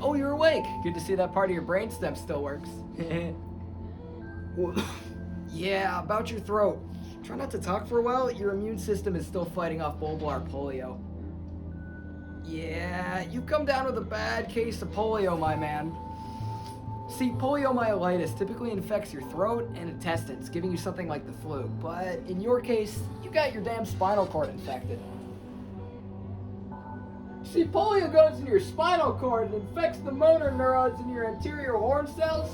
Oh, you're awake. Good to see that part of your brainstem still works. Yeah, about your throat. Try not to talk for a while. Your immune system is still fighting off bulbar polio. Yeah, you've come down with a bad case of polio, my man. See, poliomyelitis typically infects your throat and intestines, giving you something like the flu. But in your case, you got your damn spinal cord infected. See, polio goes into your spinal cord and infects the motor neurons in your anterior horn cells,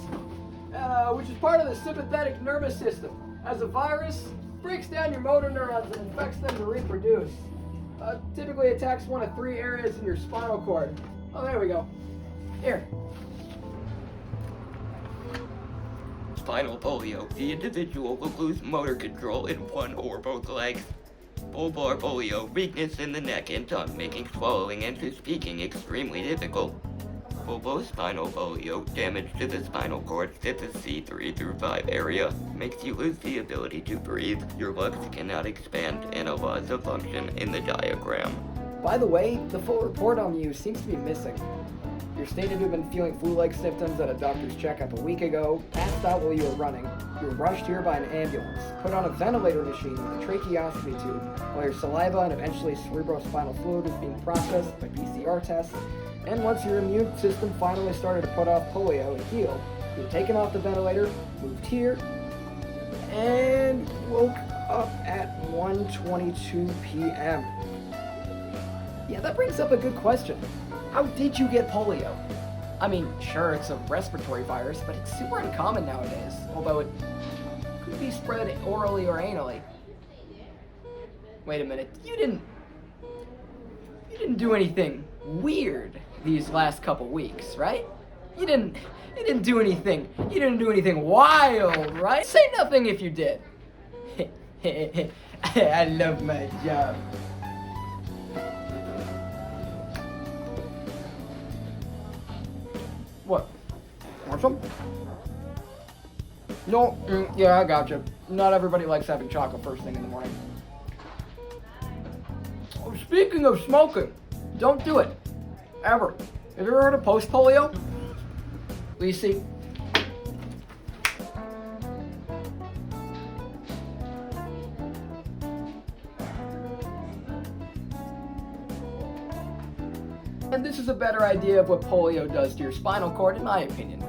which is part of the sympathetic nervous system. As a virus, breaks down your motor neurons and infects them to reproduce. Typically attacks one of 3 areas in your spinal cord. Oh, there we go. Here. Spinal polio. The individual will lose motor control in one or both legs. Bulbar polio, weakness in the neck and tongue, making swallowing and speaking extremely difficult. Bulbospinal polio, damage to the spinal cord, the C3 through 5 area, makes you lose the ability to breathe, your lungs cannot expand, and a loss of function in the diagram. By the way, the full report on you seems to be missing. You're stated to have been feeling flu-like symptoms at a doctor's checkup a week ago, passed out while you were running. You were rushed here by an ambulance, put on a ventilator machine with a tracheostomy tube, while your saliva and eventually cerebrospinal fluid was being processed by PCR tests. And once your immune system finally started to put off polio and heal, you were taken off the ventilator, moved here, and woke up at 1:22 p.m. Yeah, that brings up a good question. How did you get polio? I mean, sure, it's a respiratory virus, but it's super uncommon nowadays, although it could be spread orally or anally. Wait a minute, you didn't do anything weird these last couple weeks, right? You didn't do anything wild, right? Say nothing if you did. I love my job. What? Want some? No, yeah, I gotcha. Not everybody likes having chocolate first thing in the morning. Oh, speaking of smoking, don't do it. Ever. Have you ever heard of post-polio? Well, you see, and this is a better idea of what polio does to your spinal cord, in my opinion.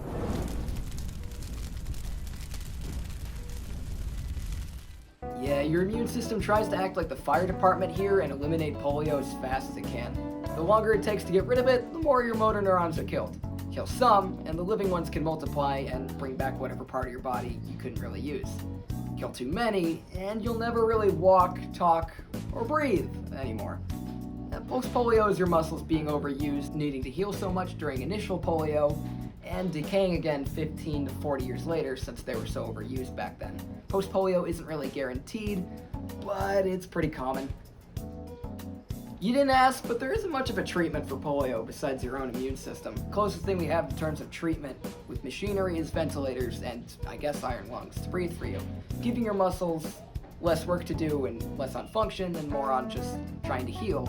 Yeah, your immune system tries to act like the fire department here and eliminate polio as fast as it can. The longer it takes to get rid of it, the more your motor neurons are killed. Kill some, and the living ones can multiply and bring back whatever part of your body you couldn't really use. Kill too many, and you'll never really walk, talk, or breathe anymore. Post-polio is your muscles being overused, needing to heal so much during initial polio, and decaying again 15 to 40 years later since they were so overused back then. Post-polio isn't really guaranteed, but it's pretty common. You didn't ask, but there isn't much of a treatment for polio besides your own immune system. Closest thing we have in terms of treatment with machinery is ventilators and, I guess, iron lungs to breathe for you, giving your muscles less work to do and less on function and more on just trying to heal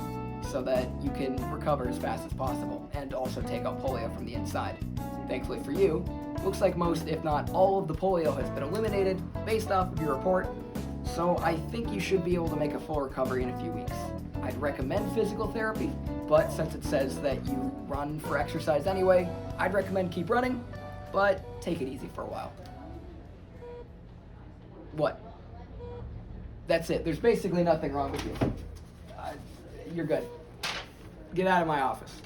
so that you can recover as fast as possible and also take out polio from the inside. Thankfully for you, looks like most, if not all, of the polio has been eliminated based off of your report, so I think you should be able to make a full recovery in a few weeks. I'd recommend physical therapy, but since it says that you run for exercise anyway, I'd recommend keep running, but take it easy for a while. What? That's it. There's basically nothing wrong with you. You're good. Get out of my office.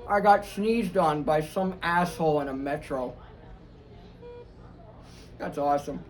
I got sneezed on by some asshole in a metro. That's awesome.